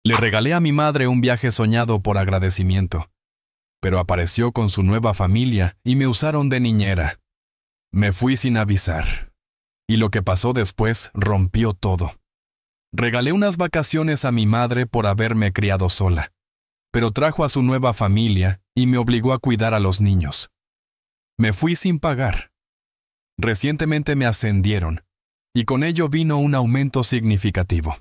Le regalé a mi madre un viaje soñado por agradecimiento, pero apareció con su nueva familia y me usaron de niñera. Me fui sin avisar, y lo que pasó después rompió todo. Regalé unas vacaciones a mi madre por haberme criado sola, pero trajo a su nueva familia y me obligó a cuidar a los niños. Me fui sin pagar. Recientemente me ascendieron, y con ello vino un aumento significativo.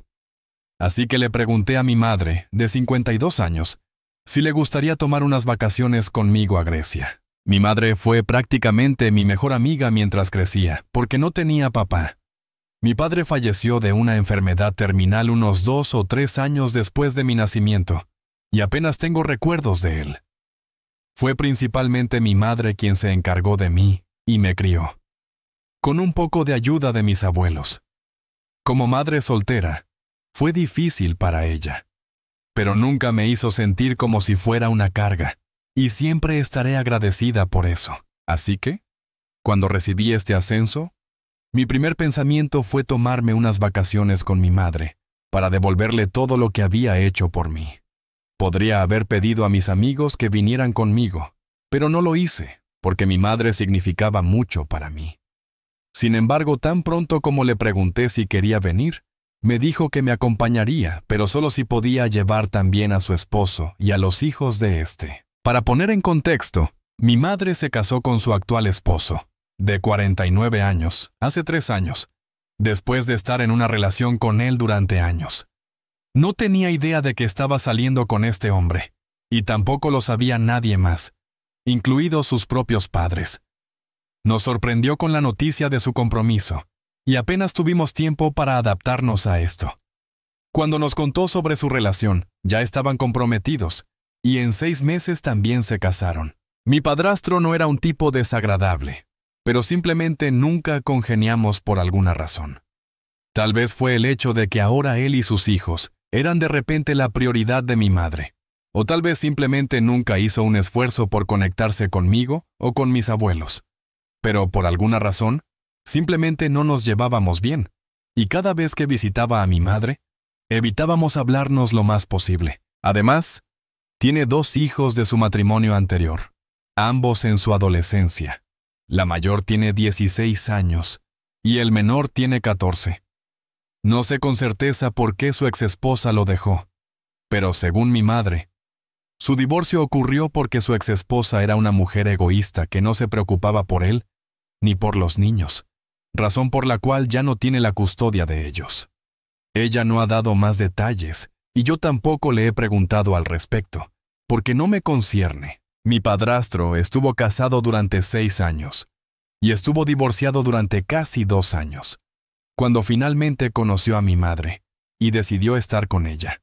Así que le pregunté a mi madre, de 52 años, si le gustaría tomar unas vacaciones conmigo a Grecia. Mi madre fue prácticamente mi mejor amiga mientras crecía, porque no tenía papá. Mi padre falleció de una enfermedad terminal unos 2 o 3 años después de mi nacimiento, y apenas tengo recuerdos de él. Fue principalmente mi madre quien se encargó de mí y me crió, con un poco de ayuda de mis abuelos. Como madre soltera, fue difícil para ella, pero nunca me hizo sentir como si fuera una carga, y siempre estaré agradecida por eso. Así que, cuando recibí este ascenso, mi primer pensamiento fue tomarme unas vacaciones con mi madre, para devolverle todo lo que había hecho por mí. Podría haber pedido a mis amigos que vinieran conmigo, pero no lo hice, porque mi madre significaba mucho para mí. Sin embargo, tan pronto como le pregunté si quería venir, me dijo que me acompañaría, pero solo si podía llevar también a su esposo y a los hijos de éste. Para poner en contexto, mi madre se casó con su actual esposo, de 49 años, hace 3 años, después de estar en una relación con él durante años. No tenía idea de que estaba saliendo con este hombre, y tampoco lo sabía nadie más, incluidos sus propios padres. Nos sorprendió con la noticia de su compromiso, y apenas tuvimos tiempo para adaptarnos a esto. Cuando nos contó sobre su relación, ya estaban comprometidos, y en 6 meses también se casaron. Mi padrastro no era un tipo desagradable, pero simplemente nunca congeniamos por alguna razón. Tal vez fue el hecho de que ahora él y sus hijos eran de repente la prioridad de mi madre, o tal vez simplemente nunca hizo un esfuerzo por conectarse conmigo o con mis abuelos. Pero por alguna razón, simplemente no nos llevábamos bien, y cada vez que visitaba a mi madre, evitábamos hablarnos lo más posible. Además, tiene 2 hijos de su matrimonio anterior, ambos en su adolescencia. La mayor tiene 16 años, y el menor tiene 14. No sé con certeza por qué su exesposa lo dejó, pero según mi madre, su divorcio ocurrió porque su exesposa era una mujer egoísta que no se preocupaba por él ni por los niños, razón por la cual ya no tiene la custodia de ellos. Ella no ha dado más detalles, y yo tampoco le he preguntado al respecto, porque no me concierne. Mi padrastro estuvo casado durante 6 años, y estuvo divorciado durante casi 2 años. Cuando finalmente conoció a mi madre y decidió estar con ella,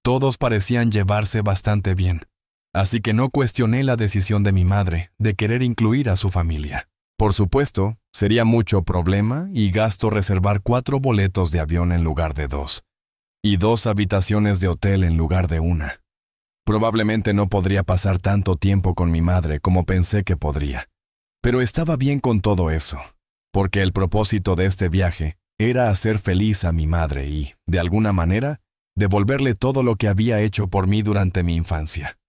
todos parecían llevarse bastante bien, así que no cuestioné la decisión de mi madre de querer incluir a su familia. Por supuesto, sería mucho problema y gasto reservar 4 boletos de avión en lugar de 2, y 2 habitaciones de hotel en lugar de 1. Probablemente no podría pasar tanto tiempo con mi madre como pensé que podría, pero estaba bien con todo eso, porque el propósito de este viaje era hacer feliz a mi madre y, de alguna manera, devolverle todo lo que había hecho por mí durante mi infancia.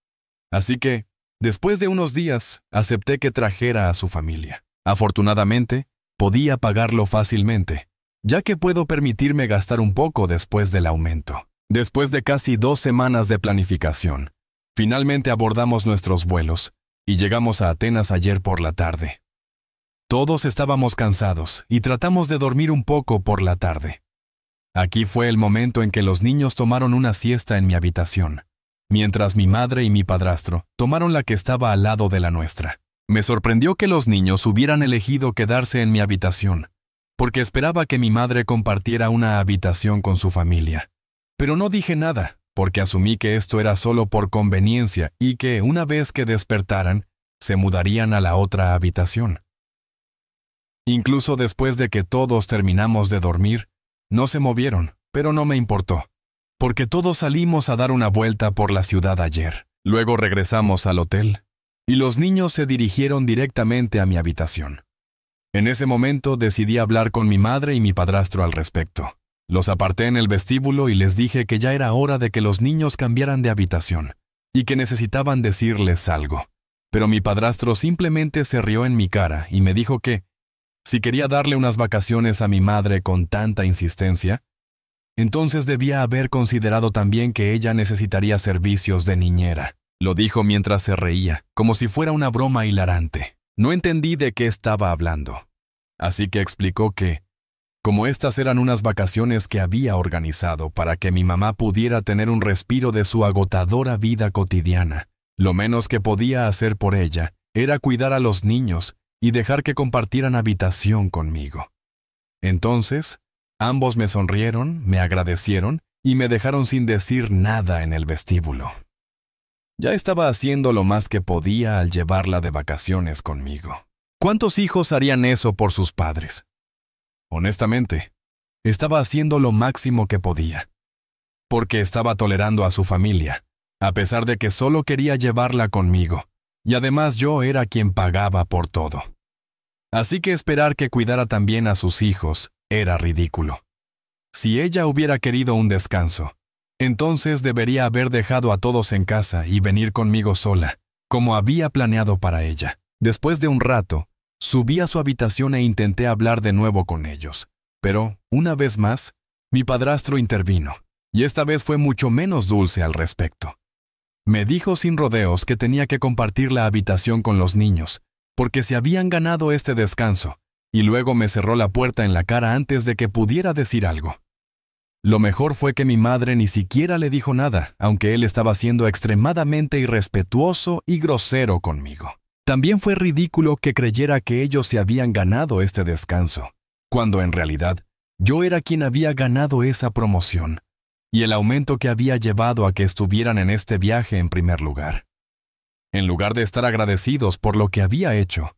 Así que, después de unos días, acepté que trajera a su familia. Afortunadamente, podía pagarlo fácilmente, ya que puedo permitirme gastar un poco después del aumento. Después de casi 2 semanas de planificación, finalmente abordamos nuestros vuelos y llegamos a Atenas ayer por la tarde. Todos estábamos cansados y tratamos de dormir un poco por la tarde. Aquí fue el momento en que los niños tomaron una siesta en mi habitación, mientras mi madre y mi padrastro tomaron la que estaba al lado de la nuestra. Me sorprendió que los niños hubieran elegido quedarse en mi habitación, porque esperaba que mi madre compartiera una habitación con su familia. Pero no dije nada, porque asumí que esto era solo por conveniencia y que, una vez que despertaran, se mudarían a la otra habitación. Incluso después de que todos terminamos de dormir, no se movieron, pero no me importó, porque todos salimos a dar una vuelta por la ciudad ayer. Luego regresamos al hotel, y los niños se dirigieron directamente a mi habitación. En ese momento decidí hablar con mi madre y mi padrastro al respecto. Los aparté en el vestíbulo y les dije que ya era hora de que los niños cambiaran de habitación y que necesitaban decirles algo. Pero mi padrastro simplemente se rió en mi cara y me dijo que, si quería darle unas vacaciones a mi madre con tanta insistencia, entonces debía haber considerado también que ella necesitaría servicios de niñera. Lo dijo mientras se reía, como si fuera una broma hilarante. No entendí de qué estaba hablando. Así que explicó que, como estas eran unas vacaciones que había organizado para que mi mamá pudiera tener un respiro de su agotadora vida cotidiana, lo menos que podía hacer por ella era cuidar a los niños y dejar que compartieran habitación conmigo. Entonces, ambos me sonrieron, me agradecieron y me dejaron sin decir nada en el vestíbulo. Ya estaba haciendo lo más que podía al llevarla de vacaciones conmigo. ¿Cuántos hijos harían eso por sus padres? Honestamente, estaba haciendo lo máximo que podía, porque estaba tolerando a su familia, a pesar de que solo quería llevarla conmigo, y además yo era quien pagaba por todo. Así que esperar que cuidara también a sus hijos era ridículo. Si ella hubiera querido un descanso, entonces debería haber dejado a todos en casa y venir conmigo sola, como había planeado para ella. Después de un rato, subí a su habitación e intenté hablar de nuevo con ellos. Pero, una vez más, mi padrastro intervino, y esta vez fue mucho menos dulce al respecto. Me dijo sin rodeos que tenía que compartir la habitación con los niños, porque se habían ganado este descanso, y luego me cerró la puerta en la cara antes de que pudiera decir algo. Lo mejor fue que mi madre ni siquiera le dijo nada, aunque él estaba siendo extremadamente irrespetuoso y grosero conmigo. También fue ridículo que creyera que ellos se habían ganado este descanso, cuando en realidad yo era quien había ganado esa promoción, y el aumento que había llevado a que estuvieran en este viaje en primer lugar. En lugar de estar agradecidos por lo que había hecho,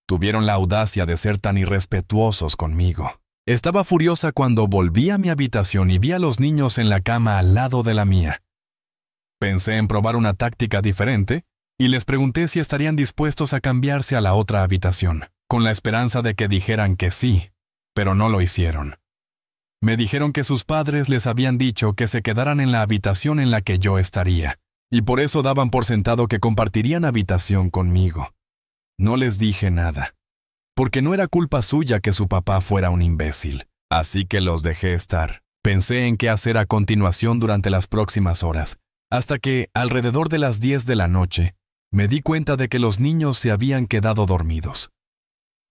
tuvieron la audacia de ser tan irrespetuosos conmigo. Estaba furiosa cuando volví a mi habitación y vi a los niños en la cama al lado de la mía. Pensé en probar una táctica diferente y les pregunté si estarían dispuestos a cambiarse a la otra habitación, con la esperanza de que dijeran que sí, pero no lo hicieron. Me dijeron que sus padres les habían dicho que se quedaran en la habitación en la que yo estaría, y por eso daban por sentado que compartirían habitación conmigo. No les dije nada, porque no era culpa suya que su papá fuera un imbécil, así que los dejé estar. Pensé en qué hacer a continuación durante las próximas horas, hasta que, alrededor de las 10 de la noche, me di cuenta de que los niños se habían quedado dormidos.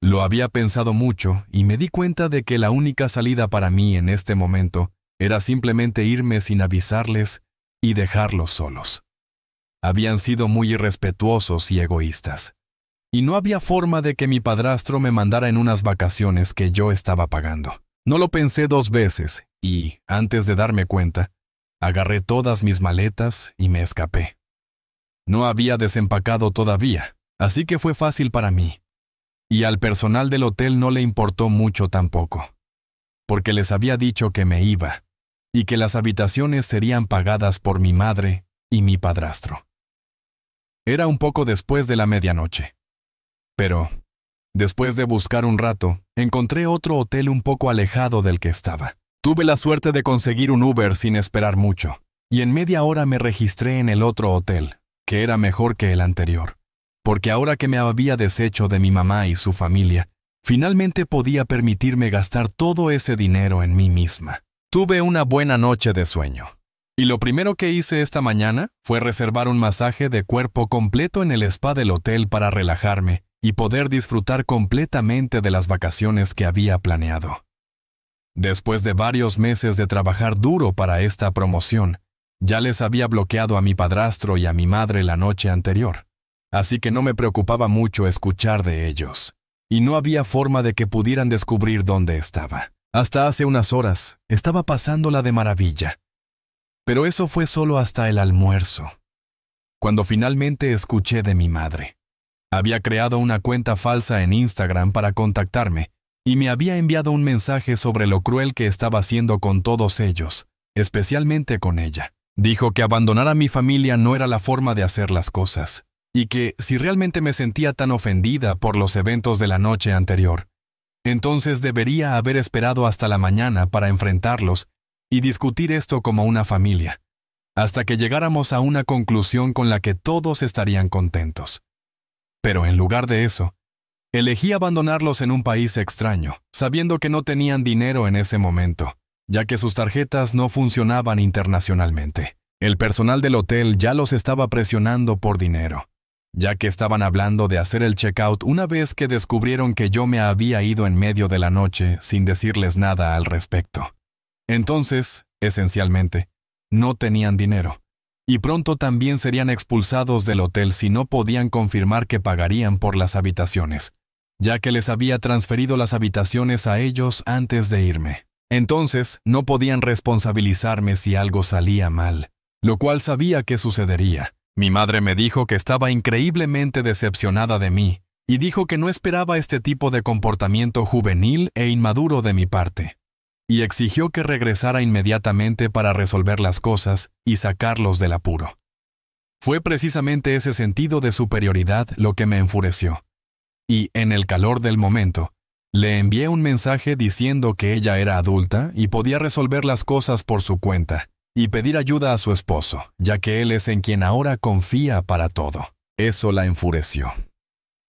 Lo había pensado mucho y me di cuenta de que la única salida para mí en este momento era simplemente irme sin avisarles y dejarlos solos. Habían sido muy irrespetuosos y egoístas, y no había forma de que mi padrastro me mandara en unas vacaciones que yo estaba pagando. No lo pensé 2 veces y, antes de darme cuenta, agarré todas mis maletas y me escapé. No había desempacado todavía, así que fue fácil para mí. Y al personal del hotel no le importó mucho tampoco, porque les había dicho que me iba, y que las habitaciones serían pagadas por mi madre y mi padrastro. Era un poco después de la medianoche. Pero, después de buscar un rato, encontré otro hotel un poco alejado del que estaba. Tuve la suerte de conseguir un Uber sin esperar mucho, y en media hora me registré en el otro hotel, que era mejor que el anterior, porque ahora que me había deshecho de mi mamá y su familia, finalmente podía permitirme gastar todo ese dinero en mí misma. Tuve una buena noche de sueño, y lo primero que hice esta mañana fue reservar un masaje de cuerpo completo en el spa del hotel para relajarme y poder disfrutar completamente de las vacaciones que había planeado. Después de varios meses de trabajar duro para esta promoción, ya les había bloqueado a mi padrastro y a mi madre la noche anterior, así que no me preocupaba mucho escuchar de ellos, y no había forma de que pudieran descubrir dónde estaba. Hasta hace unas horas estaba pasándola de maravilla, pero eso fue solo hasta el almuerzo, cuando finalmente escuché de mi madre. Había creado una cuenta falsa en Instagram para contactarme y me había enviado un mensaje sobre lo cruel que estaba haciendo con todos ellos, especialmente con ella. Dijo que abandonar a mi familia no era la forma de hacer las cosas, y que si realmente me sentía tan ofendida por los eventos de la noche anterior, Entonces debería haber esperado hasta la mañana para enfrentarlos y discutir esto como una familia, hasta que llegáramos a una conclusión con la que todos estarían contentos. Pero en lugar de eso, elegí abandonarlos en un país extraño, sabiendo que no tenían dinero en ese momento, ya que sus tarjetas no funcionaban internacionalmente. El personal del hotel ya los estaba presionando por dinero, ya que estaban hablando de hacer el checkout una vez que descubrieron que yo me había ido en medio de la noche sin decirles nada al respecto. Entonces, esencialmente, no tenían dinero, y pronto también serían expulsados del hotel si no podían confirmar que pagarían por las habitaciones, ya que les había transferido las habitaciones a ellos antes de irme. Entonces, no podían responsabilizarme si algo salía mal, lo cual sabía que sucedería. Mi madre me dijo que estaba increíblemente decepcionada de mí y dijo que no esperaba este tipo de comportamiento juvenil e inmaduro de mi parte, y exigió que regresara inmediatamente para resolver las cosas y sacarlos del apuro. Fue precisamente ese sentido de superioridad lo que me enfureció, y, en el calor del momento, le envié un mensaje diciendo que ella era adulta y podía resolver las cosas por su cuenta, y pedir ayuda a su esposo, ya que él es en quien ahora confía para todo. Eso la enfureció.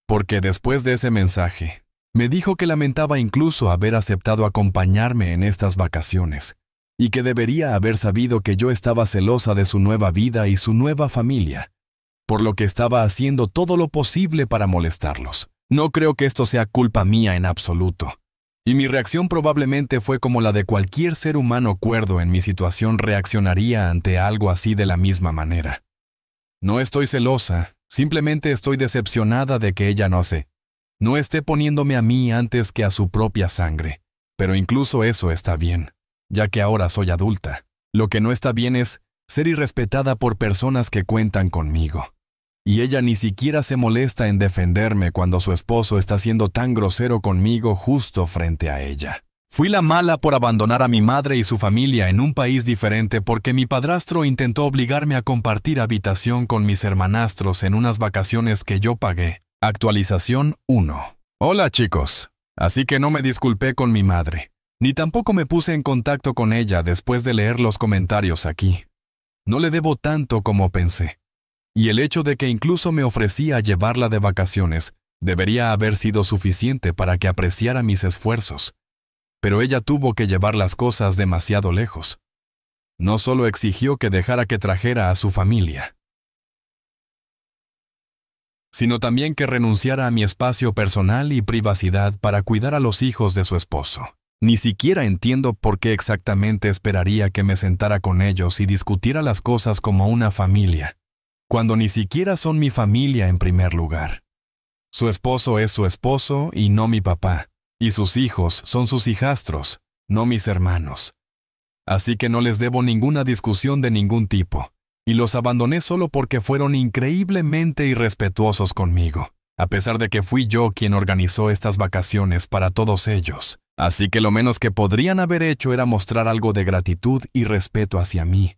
Porque después de ese mensaje, me dijo que lamentaba incluso haber aceptado acompañarme en estas vacaciones, y que debería haber sabido que yo estaba celosa de su nueva vida y su nueva familia, por lo que estaba haciendo todo lo posible para molestarlos. No creo que esto sea culpa mía en absoluto. Y mi reacción probablemente fue como la de cualquier ser humano cuerdo en mi situación reaccionaría ante algo así de la misma manera. No estoy celosa, simplemente estoy decepcionada de que ella no esté poniéndome a mí antes que a su propia sangre. Pero incluso eso está bien, ya que ahora soy adulta. Lo que no está bien es ser irrespetada por personas que cuentan conmigo. Y ella ni siquiera se molesta en defenderme cuando su esposo está siendo tan grosero conmigo justo frente a ella. Fui la mala por abandonar a mi madre y su familia en un país diferente porque mi padrastro intentó obligarme a compartir habitación con mis hermanastros en unas vacaciones que yo pagué. Actualización 1. Hola chicos. Así que no me disculpé con mi madre, ni tampoco me puse en contacto con ella después de leer los comentarios aquí. No le debo tanto como pensé. Y el hecho de que incluso me ofrecía llevarla de vacaciones debería haber sido suficiente para que apreciara mis esfuerzos. Pero ella tuvo que llevar las cosas demasiado lejos. No solo exigió que dejara que trajera a su familia, sino también que renunciara a mi espacio personal y privacidad para cuidar a los hijos de su esposo. Ni siquiera entiendo por qué exactamente esperaría que me sentara con ellos y discutiera las cosas como una familia, cuando ni siquiera son mi familia en primer lugar. Su esposo es su esposo y no mi papá, y sus hijos son sus hijastros, no mis hermanos. Así que no les debo ninguna discusión de ningún tipo, y los abandoné solo porque fueron increíblemente irrespetuosos conmigo, a pesar de que fui yo quien organizó estas vacaciones para todos ellos. Así que lo menos que podrían haber hecho era mostrar algo de gratitud y respeto hacia mí,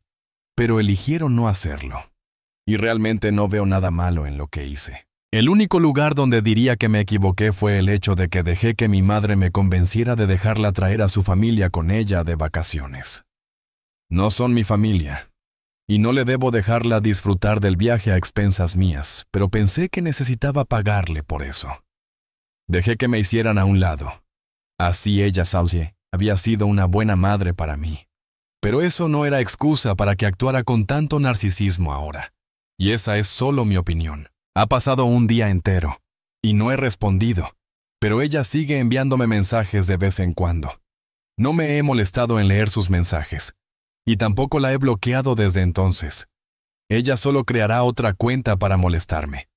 pero eligieron no hacerlo. Y realmente no veo nada malo en lo que hice. El único lugar donde diría que me equivoqué fue el hecho de que dejé que mi madre me convenciera de dejarla traer a su familia con ella de vacaciones. No son mi familia, y no le debo dejarla disfrutar del viaje a expensas mías, pero pensé que necesitaba pagarle por eso. Dejé que me hicieran a un lado. Así ella, Saucie, había sido una buena madre para mí. Pero eso no era excusa para que actuara con tanto narcisismo ahora. Y esa es solo mi opinión. Ha pasado un día entero, y no he respondido, pero ella sigue enviándome mensajes de vez en cuando. No me he molestado en leer sus mensajes, y tampoco la he bloqueado desde entonces. Ella solo creará otra cuenta para molestarme.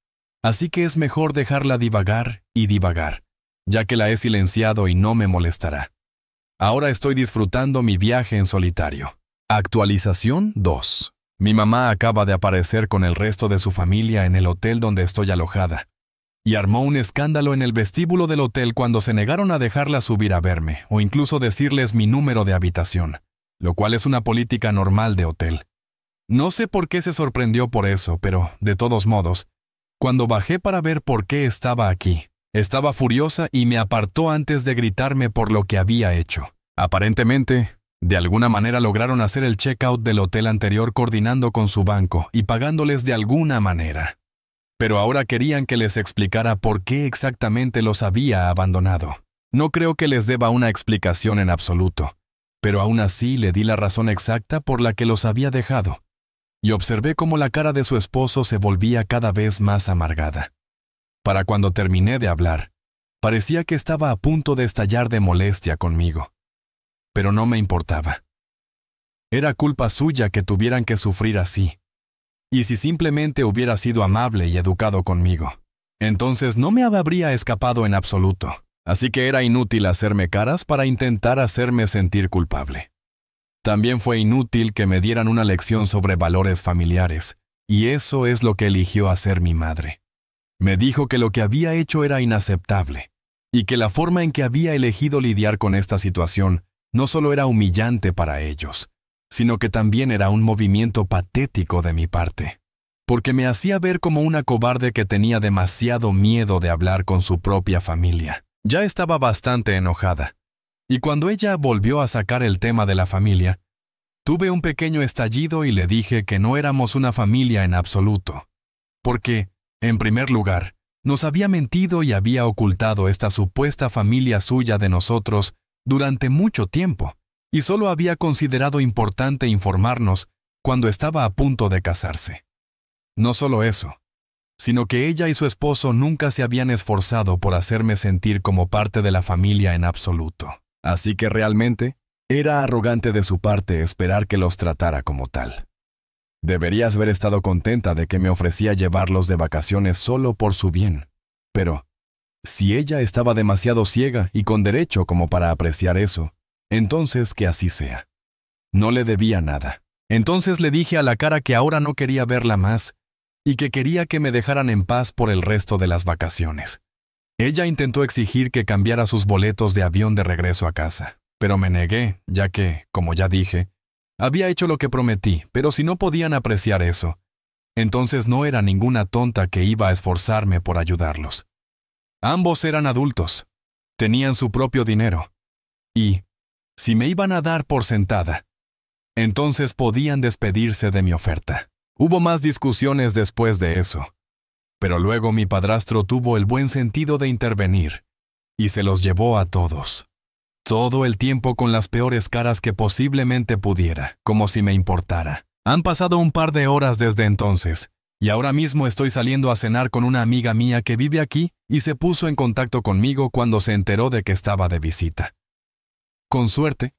Así que es mejor dejarla divagar y divagar, ya que la he silenciado y no me molestará. Ahora estoy disfrutando mi viaje en solitario. Actualización 2. Mi mamá acaba de aparecer con el resto de su familia en el hotel donde estoy alojada, y armó un escándalo en el vestíbulo del hotel cuando se negaron a dejarla subir a verme, o incluso decirles mi número de habitación, lo cual es una política normal de hotel. No sé por qué se sorprendió por eso, pero, de todos modos, cuando bajé para ver por qué estaba aquí, Estaba furiosa y me apartó antes de gritarme por lo que había hecho. Aparentemente, de alguna manera lograron hacer el check-out del hotel anterior coordinando con su banco y pagándoles de alguna manera. Pero ahora querían que les explicara por qué exactamente los había abandonado. No creo que les deba una explicación en absoluto, pero aún así le di la razón exacta por la que los había dejado, y observé cómo la cara de su esposo se volvía cada vez más amargada. Para cuando terminé de hablar, parecía que estaba a punto de estallar de molestia conmigo. Pero no me importaba. Era culpa suya que tuvieran que sufrir así. Y si simplemente hubiera sido amable y educado conmigo, entonces no me habría escapado en absoluto. Así que era inútil hacerme caras para intentar hacerme sentir culpable. También fue inútil que me dieran una lección sobre valores familiares, y eso es lo que eligió hacer mi madre. Me dijo que lo que había hecho era inaceptable, y que la forma en que había elegido lidiar con esta situación no solo era humillante para ellos, sino que también era un movimiento patético de mi parte, porque me hacía ver como una cobarde que tenía demasiado miedo de hablar con su propia familia. Ya estaba bastante enojada, y cuando ella volvió a sacar el tema de la familia, tuve un pequeño estallido y le dije que no éramos una familia en absoluto, porque, en primer lugar, nos había mentido y había ocultado esta supuesta familia suya de nosotros durante mucho tiempo, y solo había considerado importante informarnos cuando estaba a punto de casarse. No solo eso, sino que ella y su esposo nunca se habían esforzado por hacerme sentir como parte de la familia en absoluto. Así que realmente, era arrogante de su parte esperar que los tratara como tal. Deberías haber estado contenta de que me ofrecía llevarlos de vacaciones solo por su bien. Pero, si ella estaba demasiado ciega y con derecho como para apreciar eso, entonces que así sea. No le debía nada. Entonces le dije a la cara que ahora no quería verla más y que quería que me dejaran en paz por el resto de las vacaciones. Ella intentó exigir que cambiara sus boletos de avión de regreso a casa, pero me negué, ya que, como ya dije, había hecho lo que prometí, pero si no podían apreciar eso, entonces no era ninguna tonta que iba a esforzarme por ayudarlos. Ambos eran adultos, tenían su propio dinero, y, si me iban a dar por sentada, entonces podían despedirse de mi oferta. Hubo más discusiones después de eso, pero luego mi padrastro tuvo el buen sentido de intervenir, y se los llevó a todos. Todo el tiempo con las peores caras que posiblemente pudiera, como si me importara. Han pasado un par de horas desde entonces, y ahora mismo estoy saliendo a cenar con una amiga mía que vive aquí y se puso en contacto conmigo cuando se enteró de que estaba de visita. Con suerte,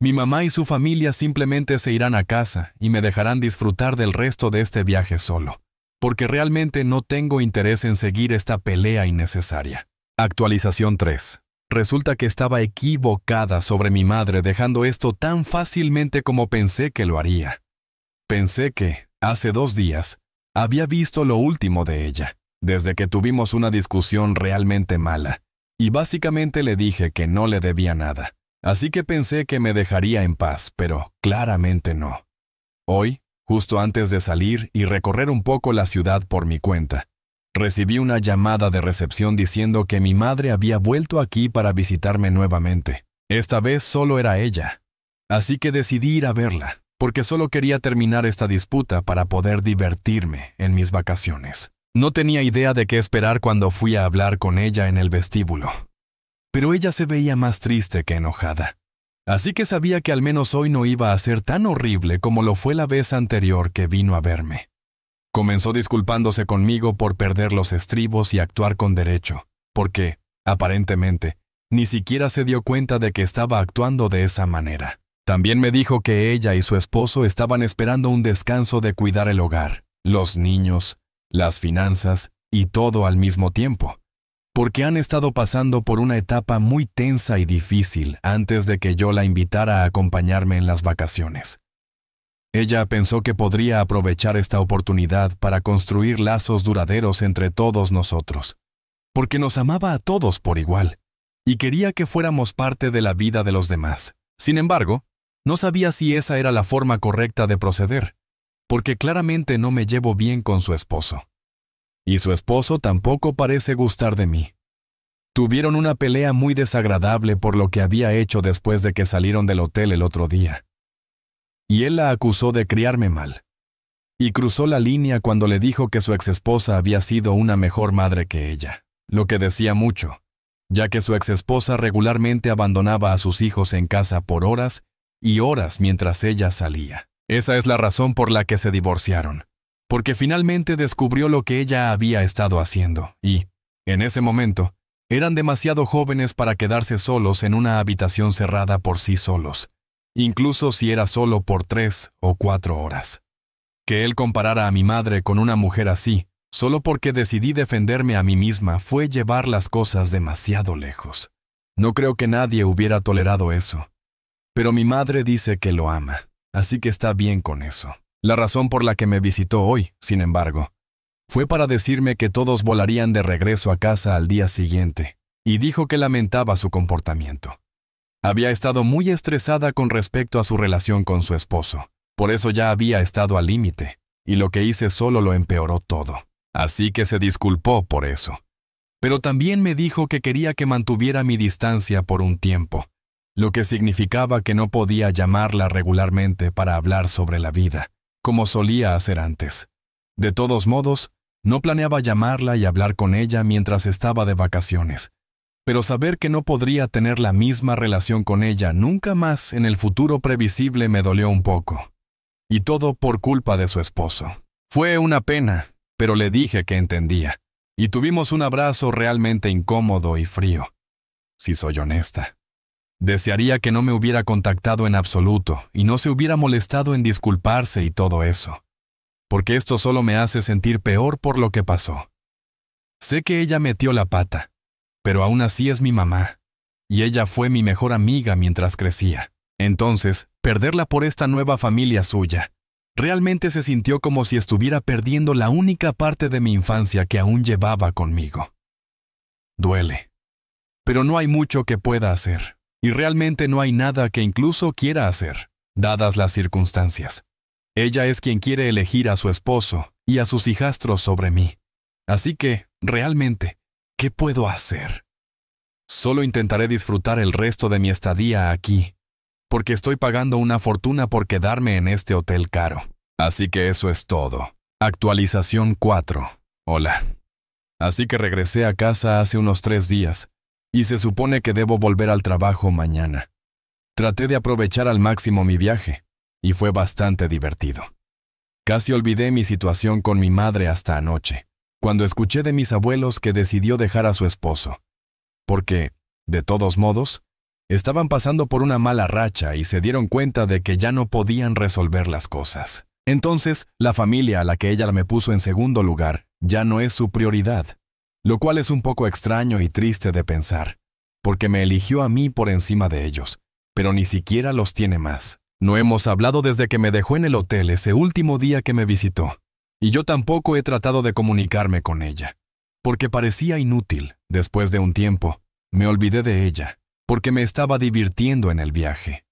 mi mamá y su familia simplemente se irán a casa y me dejarán disfrutar del resto de este viaje solo, porque realmente no tengo interés en seguir esta pelea innecesaria. Actualización 3. Resulta que estaba equivocada sobre mi madre dejando esto tan fácilmente como pensé que lo haría. Pensé que, hace 2 días, había visto lo último de ella, desde que tuvimos una discusión realmente mala, y básicamente le dije que no le debía nada. Así que pensé que me dejaría en paz, pero claramente no. Hoy, justo antes de salir y recorrer un poco la ciudad por mi cuenta, recibí una llamada de recepción diciendo que mi madre había vuelto aquí para visitarme nuevamente. Esta vez solo era ella. Así que decidí ir a verla, porque solo quería terminar esta disputa para poder divertirme en mis vacaciones. No tenía idea de qué esperar cuando fui a hablar con ella en el vestíbulo. Pero ella se veía más triste que enojada. Así que sabía que al menos hoy no iba a ser tan horrible como lo fue la vez anterior que vino a verme. Comenzó disculpándose conmigo por perder los estribos y actuar con derecho, porque, aparentemente, ni siquiera se dio cuenta de que estaba actuando de esa manera. También me dijo que ella y su esposo estaban esperando un descanso de cuidar el hogar, los niños, las finanzas y todo al mismo tiempo, porque han estado pasando por una etapa muy tensa y difícil antes de que yo la invitara a acompañarme en las vacaciones. Ella pensó que podría aprovechar esta oportunidad para construir lazos duraderos entre todos nosotros, porque nos amaba a todos por igual, y quería que fuéramos parte de la vida de los demás. Sin embargo, no sabía si esa era la forma correcta de proceder, porque claramente no me llevo bien con su esposo. Y su esposo tampoco parece gustar de mí. Tuvieron una pelea muy desagradable por lo que había hecho después de que salieron del hotel el otro día. Y él la acusó de criarme mal. Y cruzó la línea cuando le dijo que su exesposa había sido una mejor madre que ella, lo que decía mucho, ya que su exesposa regularmente abandonaba a sus hijos en casa por horas y horas mientras ella salía. Esa es la razón por la que se divorciaron, porque finalmente descubrió lo que ella había estado haciendo y, en ese momento, eran demasiado jóvenes para quedarse solos en una habitación cerrada por sí solos, incluso si era solo por 3 o 4 horas. Que él comparara a mi madre con una mujer así, solo porque decidí defenderme a mí misma, fue llevar las cosas demasiado lejos. No creo que nadie hubiera tolerado eso. Pero mi madre dice que lo ama, así que está bien con eso. La razón por la que me visitó hoy, sin embargo, fue para decirme que todos volarían de regreso a casa al día siguiente, y dijo que lamentaba su comportamiento. Había estado muy estresada con respecto a su relación con su esposo, por eso ya había estado al límite, y lo que hice solo lo empeoró todo. Así que se disculpó por eso. Pero también me dijo que quería que mantuviera mi distancia por un tiempo, lo que significaba que no podía llamarla regularmente para hablar sobre la vida, como solía hacer antes. De todos modos, no planeaba llamarla y hablar con ella mientras estaba de vacaciones, pero saber que no podría tener la misma relación con ella nunca más en el futuro previsible me dolió un poco. Y todo por culpa de su esposo. Fue una pena, pero le dije que entendía, y tuvimos un abrazo realmente incómodo y frío. Si soy honesta, desearía que no me hubiera contactado en absoluto y no se hubiera molestado en disculparse y todo eso, porque esto solo me hace sentir peor por lo que pasó. Sé que ella metió la pata, pero aún así es mi mamá, y ella fue mi mejor amiga mientras crecía. Entonces, perderla por esta nueva familia suya, realmente se sintió como si estuviera perdiendo la única parte de mi infancia que aún llevaba conmigo. Duele. Pero no hay mucho que pueda hacer, y realmente no hay nada que incluso quiera hacer, dadas las circunstancias. Ella es quien quiere elegir a su esposo y a sus hijastros sobre mí. Así que, realmente, ¿qué puedo hacer? Solo intentaré disfrutar el resto de mi estadía aquí, porque estoy pagando una fortuna por quedarme en este hotel caro. Así que eso es todo. Actualización 4. Hola. Así que regresé a casa hace unos 3 días, y se supone que debo volver al trabajo mañana. Traté de aprovechar al máximo mi viaje, y fue bastante divertido. Casi olvidé mi situación con mi madre hasta anoche, cuando escuché de mis abuelos que decidió dejar a su esposo, porque, de todos modos, estaban pasando por una mala racha y se dieron cuenta de que ya no podían resolver las cosas. Entonces, la familia a la que ella me puso en segundo lugar ya no es su prioridad, lo cual es un poco extraño y triste de pensar, porque me eligió a mí por encima de ellos, pero ni siquiera los tiene más. No hemos hablado desde que me dejó en el hotel ese último día que me visitó, y yo tampoco he tratado de comunicarme con ella, porque parecía inútil. Después de un tiempo, me olvidé de ella, porque me estaba divirtiendo en el viaje.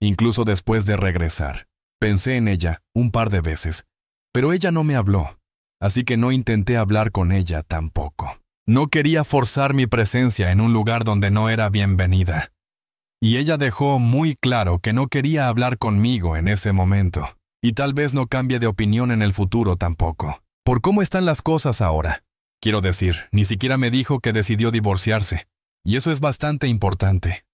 Incluso después de regresar, pensé en ella un par de veces, pero ella no me habló, así que no intenté hablar con ella tampoco. No quería forzar mi presencia en un lugar donde no era bienvenida. Y ella dejó muy claro que no quería hablar conmigo en ese momento, y tal vez no cambie de opinión en el futuro tampoco. Por cómo están las cosas ahora. Quiero decir, ni siquiera me dijo que decidió divorciarse. Y eso es bastante importante.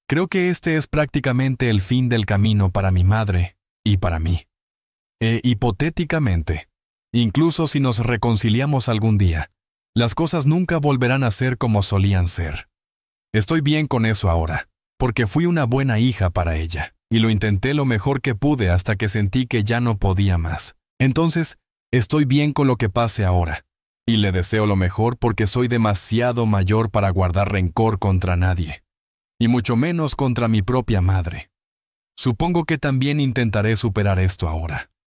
Creo que este es prácticamente el fin del camino para mi madre y para mí. Hipotéticamente, incluso si nos reconciliamos algún día, las cosas nunca volverán a ser como solían ser. Estoy bien con eso ahora, porque fui una buena hija para ella, y lo intenté lo mejor que pude hasta que sentí que ya no podía más. Entonces, estoy bien con lo que pase ahora. Y le deseo lo mejor porque soy demasiado mayor para guardar rencor contra nadie, y mucho menos contra mi propia madre. Supongo que también intentaré superar esto ahora.